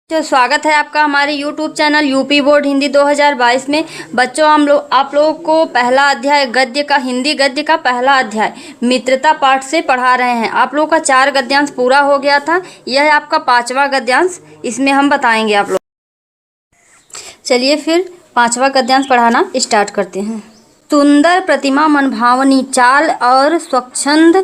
तो स्वागत है आपका हमारे YouTube channel UP board Hindi 2022 में। बच्चों आप लोगों को पहला अध्याय गद्य का हिंदी गद्य का पहला अध्याय मित्रता पाठ से पढ़ा रहे हैं। आप लोगों का 4 गद्यांश पूरा हो गया था। यह है आपका 5वां गद्यांश, इसमें हम बताएंगे आप लोग। चलिए फिर 5वां गद्यांश पढ़ाना स्टार्ट करते हैं। सुंदर प्रतिमा, मनभावनी चाल और स्वच्छंद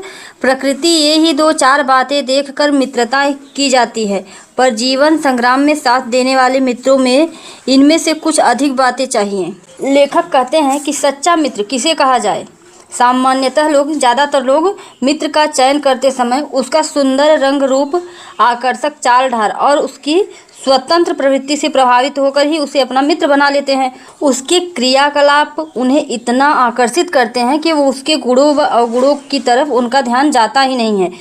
प्रकृति, ये ही 2-4 बातें देखकर मित्रता की जाती है। पर जीवन संग्राम में साथ देने वाले मित्रों में इनमें से कुछ अधिक बातें चाहिए। लेखक कहते हैं कि सच्चा मित्र किसे कहा जाए। सामान्यतः ज़्यादातर लोग मित्र का चयन करते समय उसका सुंदर रंग रूप, आकर्षक चाल ढाल और उसकी स्वतंत्र प्रवृत्ति से प्रभावित होकर ही उसे अपना मित्र बना लेते हैं। उसके क्रियाकलाप उन्हें इतना आकर्षित करते हैं कि वो उसके गुणों व अवगुणों की तरफ उनका ध्यान जाता ही नहीं है।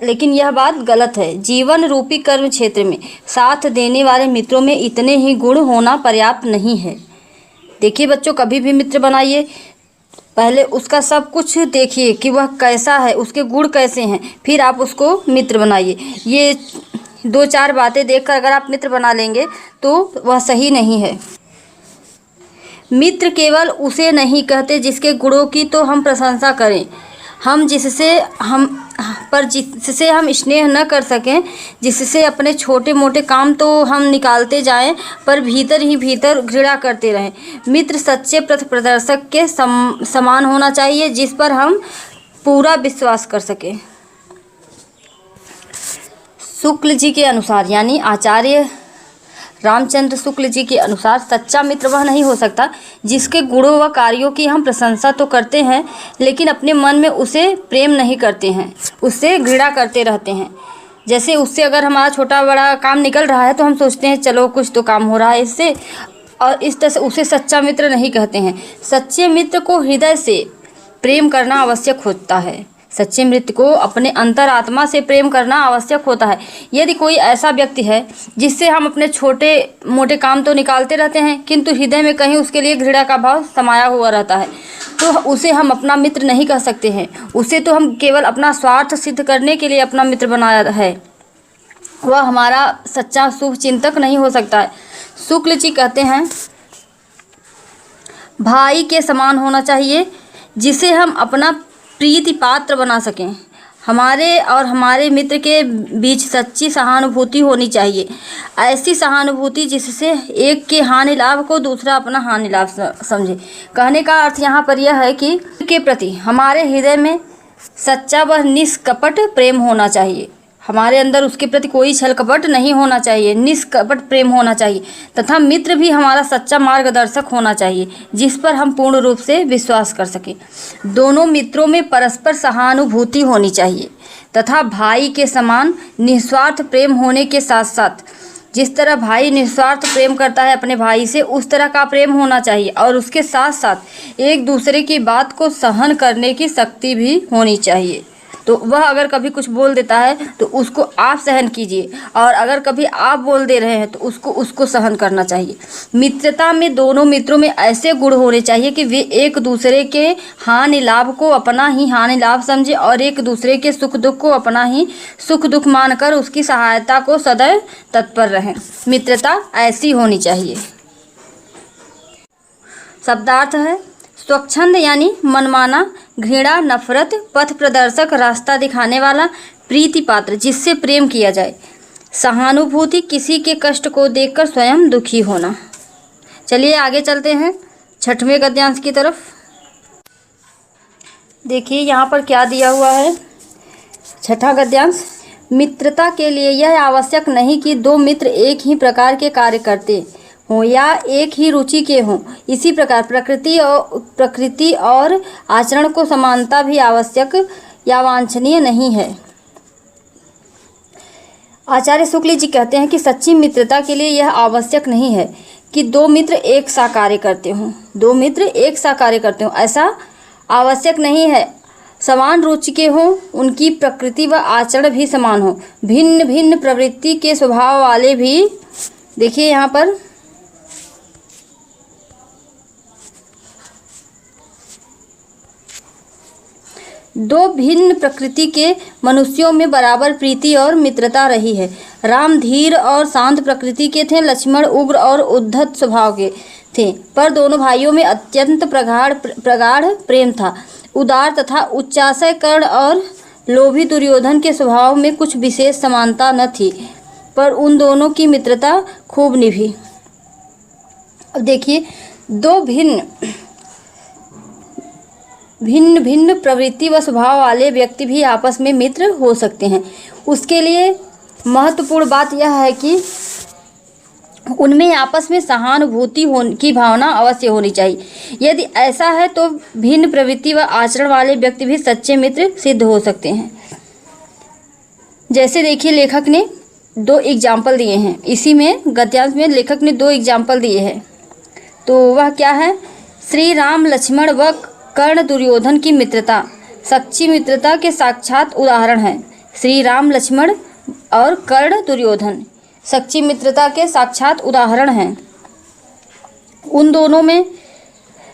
लेकिन यह बात गलत है। जीवन रूपी कर्म क्षेत्र में साथ देने वाले मित्रों में इतने ही गुण होना पर्याप्त नहीं है। देखिए बच्चों, कभी भी मित्र बनाइए, पहले उसका सब कुछ देखिए कि वह कैसा है, उसके गुण कैसे हैं, फिर आप उसको मित्र बनाइए। ये 2-4 बातें देखकर अगर आप मित्र बना लेंगे तो वह सही नहीं है। मित्र केवल उसे नहीं कहते जिसके गुणों की तो हम प्रशंसा करें, जिससे हम स्नेह न कर सकें, जिससे अपने छोटे मोटे काम तो हम निकालते जाएं पर भीतर ही भीतर घृणा करते रहें। मित्र सच्चे पथ प्रदर्शक के समान होना चाहिए, जिस पर हम पूरा विश्वास कर सकें। शुक्ल जी के अनुसार, यानी आचार्य रामचंद्र शुक्ल जी के अनुसार, सच्चा मित्र वह नहीं हो सकता जिसके गुणों व कार्यों की हम प्रशंसा तो करते हैं लेकिन अपने मन में उसे प्रेम नहीं करते हैं, उससे घृणा करते रहते हैं। जैसे उससे अगर हमारा छोटा बड़ा काम निकल रहा है तो हम सोचते हैं चलो कुछ तो काम हो रहा है इससे, और इस तरह से उसे सच्चा मित्र नहीं कहते हैं। सच्चे मित्र को हृदय से प्रेम करना आवश्यक होता है। सच्चे मित्र को अपने अंतरात्मा से प्रेम करना आवश्यक होता है। यदि कोई ऐसा व्यक्ति है जिससे हम अपने छोटे मोटे काम तो निकालते रहते हैं किंतु हृदय में कहीं उसके लिए घृणा का भाव समाया हुआ रहता है, तो उसे हम अपना मित्र नहीं कह सकते हैं। उसे तो हम केवल अपना स्वार्थ सिद्ध करने के लिए अपना मित्र बनाया है। वह हमारा सच्चा शुभ चिंतक नहीं हो सकता है। शुक्ल जी कहते हैं, भाई के समान होना चाहिए जिसे हम अपना प्रीति पात्र बना सकें। हमारे और हमारे मित्र के बीच सच्ची सहानुभूति होनी चाहिए, ऐसी सहानुभूति जिससे एक के हानि लाभ को दूसरा अपना हानि लाभ समझे। कहने का अर्थ यहाँ पर यह है कि के प्रति हमारे हृदय में सच्चा व निष्कपट प्रेम होना चाहिए। हमारे अंदर उसके प्रति कोई छल कपट नहीं होना चाहिए, निष्कपट प्रेम होना चाहिए। तथा मित्र भी हमारा सच्चा मार्गदर्शक होना चाहिए जिस पर हम पूर्ण रूप से विश्वास कर सकें। दोनों मित्रों में परस्पर सहानुभूति होनी चाहिए तथा भाई के समान निस्वार्थ प्रेम होने के साथ साथ जिस तरह भाई निस्वार्थ प्रेम करता है अपने भाई से, उस तरह का प्रेम होना चाहिए। और उसके साथ साथ एक दूसरे की बात को सहन करने की शक्ति भी होनी चाहिए। तो वह अगर कभी कुछ बोल देता है तो उसको आप सहन कीजिए, और अगर कभी आप बोल दे रहे हैं तो उसको सहन करना चाहिए। मित्रता में दोनों मित्रों में ऐसे गुण होने चाहिए कि वे एक दूसरे के हानि लाभ को अपना ही हानि लाभ समझे और एक दूसरे के सुख दुख को अपना ही सुख दुख मानकर उसकी सहायता को सदैव तत्पर रहें। मित्रता ऐसी होनी चाहिए। शब्दार्थ है स्वच्छंद यानी मनमाना, घृणा नफरत, पथ प्रदर्शक रास्ता दिखाने वाला, प्रीति पात्र जिससे प्रेम किया जाए, सहानुभूति किसी के कष्ट को देखकर स्वयं दुखी होना। चलिए आगे चलते हैं 6वें गद्यांश की तरफ। देखिए यहाँ पर क्या दिया हुआ है। 6वां गद्यांश, मित्रता के लिए यह आवश्यक नहीं कि 2 मित्र एक ही प्रकार के कार्य करते हों या एक ही रुचि के हों। इसी प्रकार प्रकृति और आचरण को समानता भी आवश्यक या वांछनीय नहीं है। आचार्य शुक्ल जी कहते हैं कि सच्ची मित्रता के लिए यह आवश्यक नहीं है कि 2 मित्र एक सा कार्य करते हों। 2 मित्र एक सा कार्य करते हों ऐसा आवश्यक नहीं है। समान रुचि के हों, उनकी प्रकृति व आचरण भी समान हो, भिन्न भिन्न प्रवृत्ति के स्वभाव वाले भी। देखिए यहाँ पर 2 भिन्न प्रकृति के मनुष्यों में बराबर प्रीति और मित्रता रही है। राम धीर और शांत प्रकृति के थे, लक्ष्मण उग्र और उद्धत स्वभाव के थे, पर दोनों भाइयों में अत्यंत प्रगाढ़ प्रेम था। उदार तथा उच्चाशय कर्ण और लोभी दुर्योधन के स्वभाव में कुछ विशेष समानता न थी, पर उन दोनों की मित्रता खूब निभी। अब देखिए, दो भिन्न प्रवृत्ति व स्वभाव वाले व्यक्ति भी आपस में मित्र हो सकते हैं। उसके लिए महत्वपूर्ण बात यह है कि उनमें आपस में सहानुभूति की भावना अवश्य होनी चाहिए। यदि ऐसा है तो भिन्न प्रवृत्ति व आचरण वाले व्यक्ति भी सच्चे मित्र सिद्ध हो सकते हैं। जैसे देखिए, लेखक ने 2 एग्जाम्पल दिए हैं, इसी में गद्यांश में लेखक ने 2 एग्जाम्पल दिए हैं। तो वह क्या है? श्री राम लक्ष्मण व कर्ण दुर्योधन की मित्रता सच्ची मित्रता के साक्षात उदाहरण है। श्री राम लक्ष्मण और कर्ण दुर्योधन सच्ची मित्रता के साक्षात उदाहरण हैं। उन दोनों में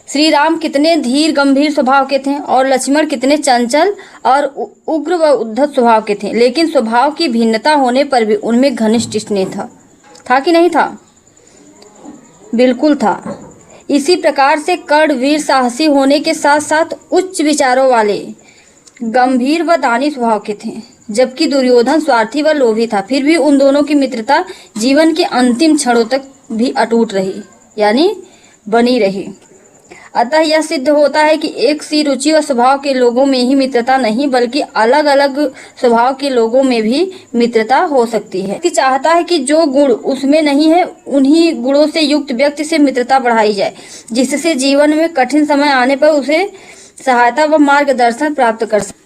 श्री राम कितने धीर गंभीर स्वभाव के थे और लक्ष्मण कितने चंचल और उग्र व उद्धत स्वभाव के थे, लेकिन स्वभाव की भिन्नता होने पर भी उनमें घनिष्ठ स्नेह था कि नहीं था? बिल्कुल था। इसी प्रकार से कर्ण वीर साहसी होने के साथ साथ उच्च विचारों वाले गंभीर व दानी स्वभाव के थे, जबकि दुर्योधन स्वार्थी व लोभी था। फिर भी उन दोनों की मित्रता जीवन के अंतिम क्षणों तक भी अटूट रही, यानी बनी रही। अतः यह सिद्ध होता है कि एक सी रुचि व स्वभाव के लोगों में ही मित्रता नहीं, बल्कि अलग अलग स्वभाव के लोगों में भी मित्रता हो सकती है। व्यक्ति चाहता है कि जो गुण उसमें नहीं है, उन्हीं गुणों से युक्त व्यक्ति से मित्रता बढ़ाई जाए, जिससे जीवन में कठिन समय आने पर उसे सहायता व मार्गदर्शन प्राप्त कर सके।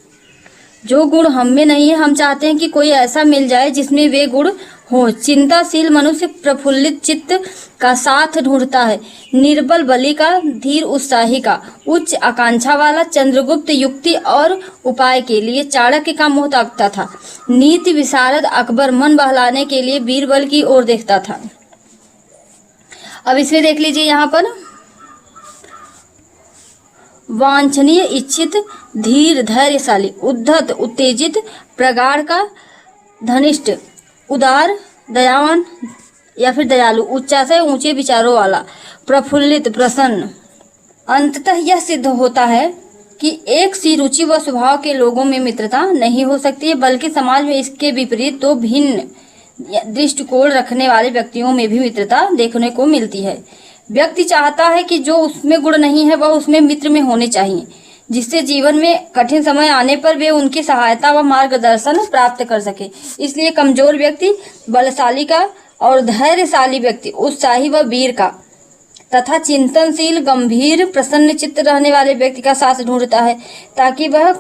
जो गुण हम में नहीं है, हम चाहते हैं कि कोई ऐसा मिल जाए जिसमें वे गुण हो। चिंताशील मनुष्य प्रफुल्लित चित्त का साथ ढूंढता है, निर्बल बलि का, धीर उत्साही का, उच्च आकांक्षा वाला चंद्रगुप्त युक्ति और उपाय के लिए चाणक्य का मुंह ताकता था। नीति विशारद अकबर मन बहलाने के लिए बीरबल की ओर देखता था। अब इसमें देख लीजिए, यहाँ पर वांछनीय, इच्छित, धीर, धैर्यशाली, उद्धत, उत्तेजित, प्रगाढ़ का, धनिष्ठ, उदार, दयावान या फिर दयालु, उच्चाशय, ऊंचे विचारों वाला, प्रफुल्लित, प्रसन्न। अंततः यह सिद्ध होता है कि एक सी रुचि व स्वभाव के लोगों में मित्रता नहीं हो सकती है, बल्कि समाज में इसके विपरीत 2 भिन्न दृष्टिकोण रखने वाले व्यक्तियों में भी मित्रता देखने को मिलती है। व्यक्ति चाहता है कि जो उसमें गुण नहीं है वह उसमें मित्र में होने चाहिए, जिससे जीवन में कठिन समय आने पर वे उनकी सहायता व मार्गदर्शन प्राप्त कर सके। इसलिए कमजोर व्यक्ति बलशाली का और धैर्यशाली व्यक्ति उत्साही व वीर का तथा चिंतनशील, गंभीर, प्रसन्न चित्त रहने वाले व्यक्ति का साथ ढूंढता है, ताकि वह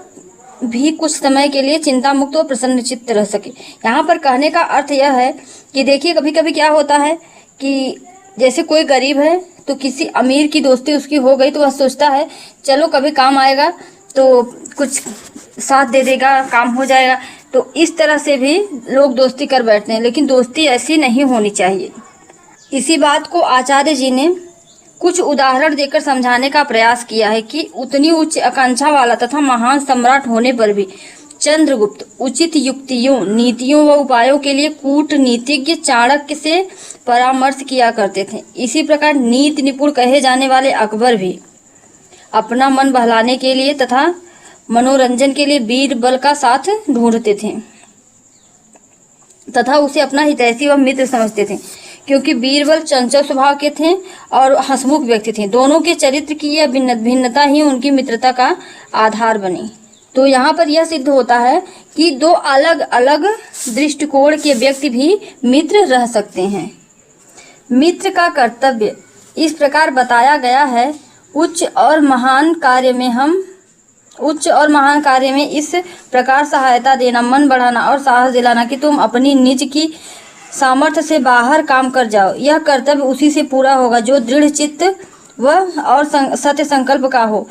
भी कुछ समय के लिए चिंता मुक्त व प्रसन्न चित्त रह सके। यहाँ पर कहने का अर्थ यह है कि देखिए, कभी कभी क्या होता है कि जैसे कोई गरीब है तो किसी अमीर की दोस्ती उसकी हो गई, तो वह सोचता है चलो कभी काम आएगा तो कुछ साथ दे देगा, काम हो जाएगा। तो इस तरह से भी लोग दोस्ती कर बैठते हैं, लेकिन दोस्ती ऐसी नहीं होनी चाहिए। इसी बात को आचार्य जी ने कुछ उदाहरण देकर समझाने का प्रयास किया है कि उतनी उच्च आकांक्षा वाला तथा महान सम्राट होने पर भी चंद्रगुप्त उचित युक्तियों, नीतियों व उपायों के लिए कूटनीतिज्ञ चाणक्य से परामर्श किया करते थे। इसी प्रकार नीति निपुण कहे जाने वाले अकबर भी अपना मन बहलाने के लिए तथा मनोरंजन के लिए बीरबल का साथ ढूंढते थे तथा उसे अपना हितैषी व मित्र समझते थे, क्योंकि बीरबल चंचल स्वभाव के थे और हंसमुख व्यक्ति थे। दोनों के चरित्र की यह भिन्नता ही उनकी मित्रता का आधार बनी। तो यहाँ पर यह सिद्ध होता है कि 2 अलग अलग दृष्टिकोण के व्यक्ति भी मित्र रह सकते हैं। मित्र का कर्तव्य इस प्रकार बताया गया है, उच्च और महान कार्य में इस प्रकार सहायता देना, मन बढ़ाना और साहस दिलाना कि तुम अपनी निज की सामर्थ्य से बाहर काम कर जाओ। यह कर्तव्य उसी से पूरा होगा जो दृढ़ चित्त व और सत्य संकल्प का हो।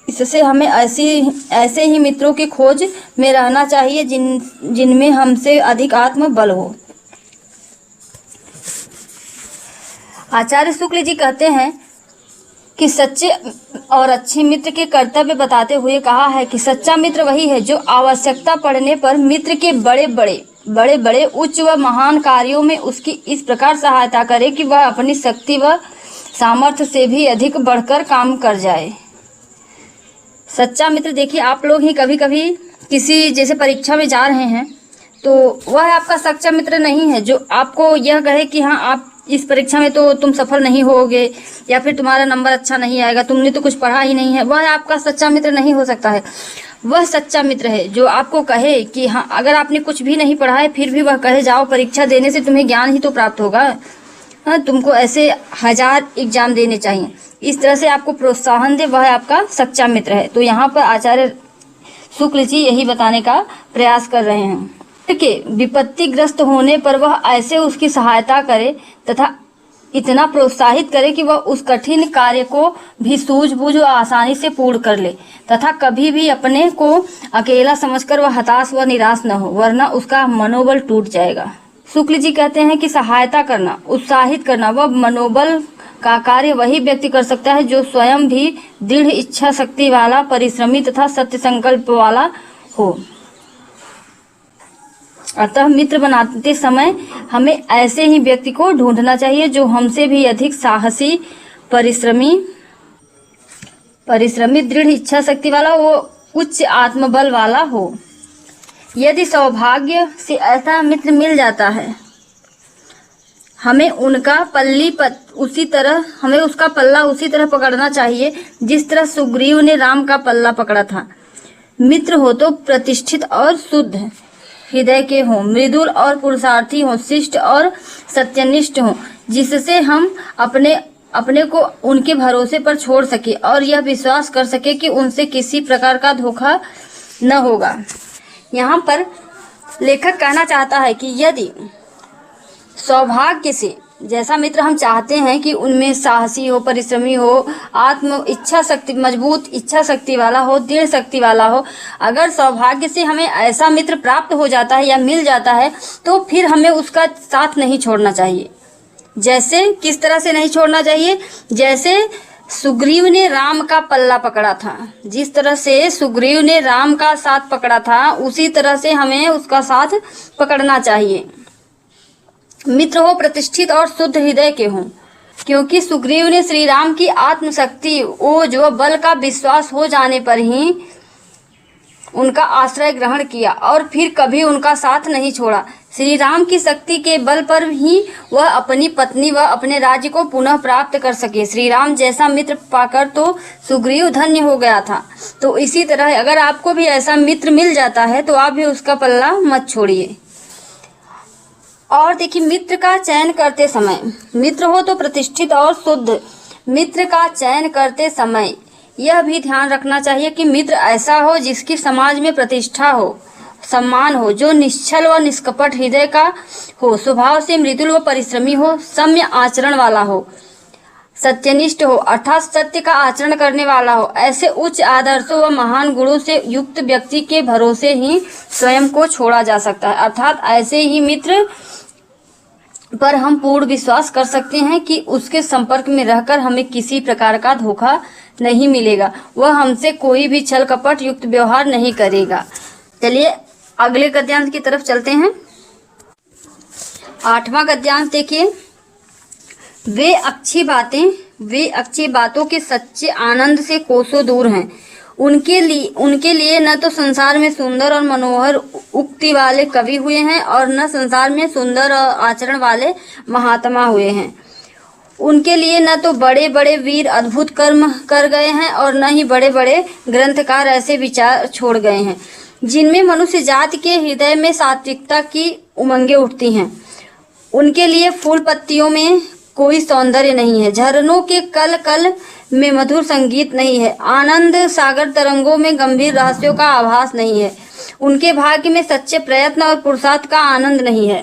इससे हमें ऐसे ही मित्रों की खोज में रहना चाहिए जिनमें हमसे अधिक आत्म बल हो। आचार्य शुक्ल जी कहते हैं कि सच्चे और अच्छे मित्र के कर्तव्य बताते हुए कहा है कि सच्चा मित्र वही है जो आवश्यकता पड़ने पर मित्र के बड़े बड़े बड़े बड़े उच्च व महान कार्यों में उसकी इस प्रकार सहायता करे कि वह अपनी शक्ति व सामर्थ्य से भी अधिक बढ़कर काम कर जाए। सच्चा मित्र, देखिए आप लोग ही कभी कभी किसी जैसे परीक्षा में जा रहे हैं तो वह आपका सच्चा मित्र नहीं है जो आपको यह कहे कि हाँ आप इस परीक्षा में तो तुम सफल नहीं होगे या फिर तुम्हारा नंबर अच्छा नहीं आएगा, तुमने तो कुछ पढ़ा ही नहीं है। वह आपका सच्चा मित्र नहीं हो सकता है। वह सच्चा मित्र है जो आपको कहे कि हाँ अगर आपने कुछ भी नहीं पढ़ा है फिर भी वह कहे जाओ परीक्षा देने से तुम्हें ज्ञान ही तो प्राप्त होगा। हाँ, तुमको ऐसे 1000 एग्जाम देने चाहिए, इस तरह से आपको प्रोत्साहन दे, वह आपका सच्चा मित्र है। तो यहाँ पर आचार्य शुक्ल जी यही बताने का प्रयास कर रहे हैं कि विपत्तिग्रस्त होने पर वह ऐसे उसकी सहायता करे तथा इतना प्रोत्साहित करे कि वह उस कठिन कार्य को भी सूझबूझ व आसानी से पूर्ण कर ले तथा कभी भी अपने को अकेला समझकर वह हताश व निराश न हो, वरना उसका मनोबल टूट जाएगा। शुक्ल जी कहते हैं कि सहायता करना, उत्साहित करना व मनोबल का कार्य वही व्यक्ति कर सकता है जो स्वयं भी दृढ़ इच्छा शक्ति वाला, परिश्रमी तथा सत्य संकल्प वाला हो। अतः मित्र बनाते समय हमें ऐसे ही व्यक्ति को ढूंढना चाहिए जो हमसे भी अधिक साहसी, परिश्रमी, दृढ़ इच्छा शक्ति वाला, वो उच्च आत्मबल वाला हो। यदि सौभाग्य से ऐसा मित्र मिल जाता है हमें उसका पल्ला उसी तरह पकड़ना चाहिए जिस तरह सुग्रीव ने राम का पल्ला पकड़ा था। मित्र हो तो प्रतिष्ठित और शुद्ध हृदय के हों, मृदुल और पुरुषार्थी हों, शिष्ट और सत्यनिष्ठ हों, जिससे हम अपने को उनके भरोसे पर छोड़ सके और यह विश्वास कर सके कि उनसे किसी प्रकार का धोखा न होगा। यहाँ पर लेखक कहना चाहता है कि यदि सौभाग्य से जैसा मित्र हम चाहते हैं कि उनमें साहसी हो, परिश्रमी हो, मजबूत इच्छा शक्ति वाला हो, दृढ़ शक्ति वाला हो, अगर सौभाग्य से हमें ऐसा मित्र प्राप्त हो जाता है या मिल जाता है तो फिर हमें उसका साथ नहीं छोड़ना चाहिए। जैसे किस तरह से नहीं छोड़ना चाहिए? जैसे सुग्रीव ने राम का पल्ला पकड़ा था, जिस तरह से सुग्रीव ने राम का साथ पकड़ा था उसी तरह से हमें उसका साथ पकड़ना चाहिए। मित्र हो प्रतिष्ठित और शुद्ध हृदय के हों, क्योंकि सुग्रीव ने श्री राम की आत्मशक्ति, ओज व बल का विश्वास हो जाने पर ही उनका आश्रय ग्रहण किया और फिर कभी उनका साथ नहीं छोड़ा। श्री राम की शक्ति के बल पर ही वह अपनी पत्नी व अपने राज्य को पुनः प्राप्त कर सके। श्री राम जैसा मित्र पाकर तो सुग्रीव धन्य हो गया था। तो इसी तरह अगर आपको भी ऐसा मित्र मिल जाता है तो आप भी उसका पल्ला मत छोड़िए। और देखिए, मित्र का चयन करते समय, मित्र हो तो प्रतिष्ठित और शुद्ध, मित्र का चयन करते समय यह भी ध्यान रखना चाहिए कि मित्र ऐसा हो जिसकी समाज में प्रतिष्ठा हो, सम्मान हो, जो निश्चल व निष्कपट हृदय का हो, स्वभाव से मृदुल व परिश्रमी हो, सम्य आचरण वाला हो, सत्यनिष्ठ हो अर्थात सत्य का आचरण करने वाला हो। ऐसे उच्च आदर्शों व महान गुणों से युक्त व्यक्ति के भरोसे ही स्वयं को छोड़ा जा सकता है। अर्थात ऐसे ही मित्र पर हम पूर्ण विश्वास कर सकते हैं कि उसके संपर्क में रहकर हमें किसी प्रकार का धोखा नहीं मिलेगा, वह हमसे कोई भी छल कपट युक्त व्यवहार नहीं करेगा। चलिए अगले गद्यांश की तरफ चलते हैं। 8वां गद्यांश देखिए, वे अच्छी बातों के सच्चे आनंद से कोसों दूर हैं। उनके लिए न तो संसार में सुंदर और मनोहर उक्ति वाले कवि हुए हैं और न संसार में सुंदर और आचरण वाले महात्मा हुए हैं। उनके लिए न तो बड़े बड़े वीर अद्भुत कर्म कर गए हैं और न ही बड़े बड़े ग्रंथकार ऐसे विचार छोड़ गए हैं जिनमें मनुष्य जाति के हृदय में सात्विकता की उमंगें उठती हैं। उनके लिए फूल पत्तियों में कोई सौंदर्य नहीं है, झरनों के कल कल में मधुर संगीत नहीं है, आनंद सागर तरंगों में गंभीर रहस्यों का आभास नहीं है, उनके भाग्य में सच्चे प्रयत्न और पुरुषार्थ का आनंद नहीं है।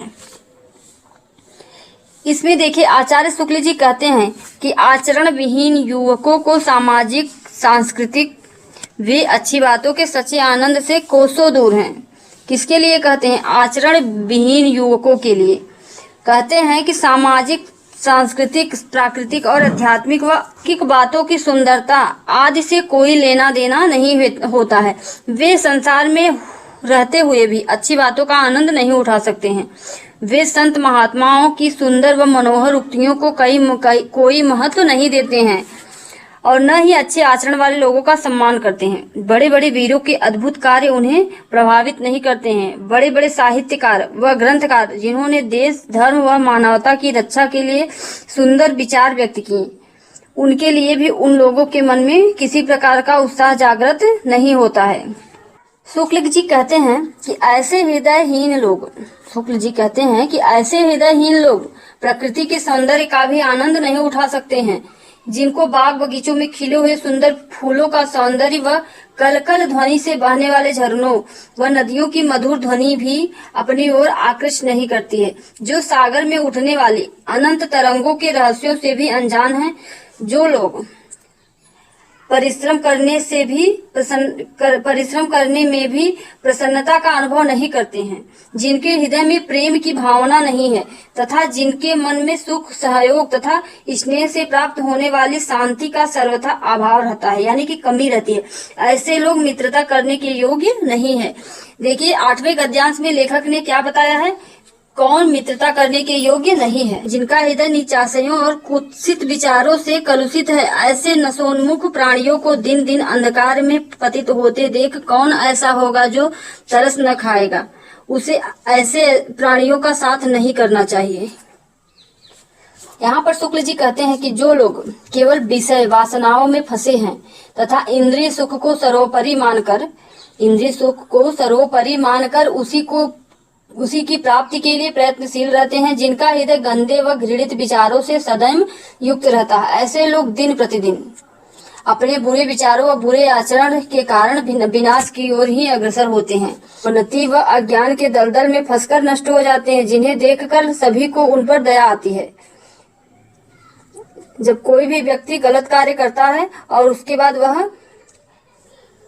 इसमें देखिए आचार्य शुक्ल जी कहते हैं कि आचरण विहीन युवकों को सामाजिक सांस्कृतिक वे अच्छी बातों के सच्चे आनंद से कोसों दूर हैं। किसके लिए कहते हैं? आचरण विहीन युवकों के लिए कहते हैं कि सामाजिक, सांस्कृतिक, प्राकृतिक और आध्यात्मिक व बातों की सुंदरता आदि से कोई लेना देना नहीं होता है। वे संसार में रहते हुए भी अच्छी बातों का आनंद नहीं उठा सकते हैं। वे संत महात्माओं की सुंदर व मनोहर उक्तियों को कोई महत्व नहीं देते हैं और न ही अच्छे आचरण वाले लोगों का सम्मान करते हैं। बड़े बड़े वीरों के अद्भुत कार्य उन्हें प्रभावित नहीं करते हैं। बड़े बड़े साहित्यकार व ग्रंथकार जिन्होंने देश, धर्म व मानवता की रक्षा के लिए सुंदर विचार व्यक्त किए, उनके लिए भी उन लोगों के मन में किसी प्रकार का उत्साह जागृत नहीं होता है। शुक्ल जी कहते हैं कि ऐसे हृदयहीन लोग प्रकृति के सौंदर्य का भी आनंद नहीं उठा सकते हैं, जिनको बाग बगीचों में खिले हुए सुंदर फूलों का सौंदर्य व कलकल ध्वनि से बहने वाले झरनों व नदियों की मधुर ध्वनि भी अपनी ओर आकृष्ट नहीं करती है, जो सागर में उठने वाली अनंत तरंगों के रहस्यों से भी अनजान हैं, जो लोग परिश्रम करने में भी प्रसन्नता का अनुभव नहीं करते हैं, जिनके हृदय में प्रेम की भावना नहीं है तथा जिनके मन में सुख, सहयोग तथा स्नेह से प्राप्त होने वाली शांति का सर्वथा अभाव रहता है, यानी कि कमी रहती है, ऐसे लोग मित्रता करने के योग्य नहीं है। देखिए 8वें गद्यांश में लेखक ने क्या बताया है, कौन मित्रता करने के योग्य नहीं है। जिनका हृदय नीचाशयों और कुत्सित विचारों से कलुषित है, ऐसे नशोन्मुख प्राणियों को दिन दिन अंधकार में पतित होते देख कौन ऐसा होगा जो तरस न खाएगा। उसे ऐसे प्राणियों का साथ नहीं करना चाहिए। यहाँ पर शुक्ल जी कहते हैं कि जो लोग केवल विषय वासनाओं में फंसे हैं तथा इंद्रिय सुख को सर्वोपरि मानकर उसी की प्राप्ति के लिए प्रयत्नशील रहते हैं, जिनका हृदय गंदे व घृणित विचारों से सदैव युक्त रहता है, ऐसे लोग दिन प्रतिदिन अपने बुरे विचारों व बुरे आचरण के कारण विनाश की ओर ही अग्रसर होते हैं, उन्नति व अज्ञान के दलदल में फंसकर नष्ट हो जाते हैं, जिन्हें देखकर सभी को उन पर दया आती है। जब कोई भी व्यक्ति गलत कार्य करता है और उसके बाद वह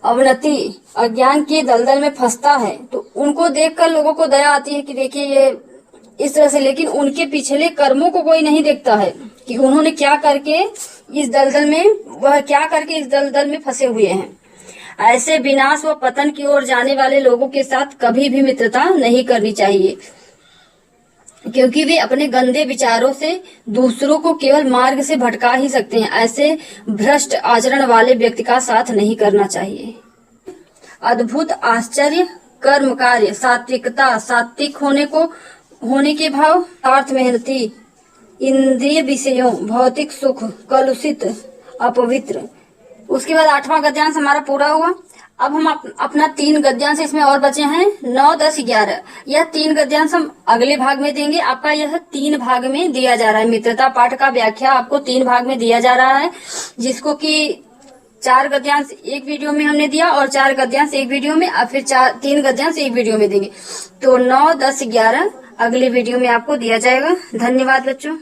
अवनति अज्ञान के दलदल में फंसता है, तो उनको देखकर लोगों को दया आती है कि देखिए ये इस तरह से, लेकिन उनके पिछले कर्मों को कोई नहीं देखता है कि उन्होंने क्या करके इस दलदल में फंसे हुए हैं। ऐसे विनाश व पतन की ओर जाने वाले लोगों के साथ कभी भी मित्रता नहीं करनी चाहिए, क्योंकि वे अपने गंदे विचारों से दूसरों को केवल मार्ग से भटका ही सकते हैं। ऐसे भ्रष्ट आचरण वाले व्यक्ति का साथ नहीं करना चाहिए। अद्भुत आश्चर्य कर्म कार्य सात्विकता, सात्विक होने के भाव, अर्थ मेहनती, इंद्रिय विषयों, भौतिक सुख, कलुषित, अपवित्र। उसके बाद 8वां गद्यांश हमारा पूरा हुआ। अब हम अपना 3 गद्यांश इसमें और बचे हैं 9, 10, 11। यह 3 गद्यांश हम अगले भाग में देंगे। आपका यह 3 भाग में दिया जा रहा है। मित्रता पाठ का व्याख्या आपको 3 भाग में दिया जा रहा है, जिसको कि 4 गद्यांश एक वीडियो में हमने दिया और 4 गद्यांश एक वीडियो में, और फिर 3 गद्यांश एक वीडियो में देंगे। तो 9, 10, 11 अगले वीडियो में आपको दिया जाएगा। धन्यवाद बच्चों।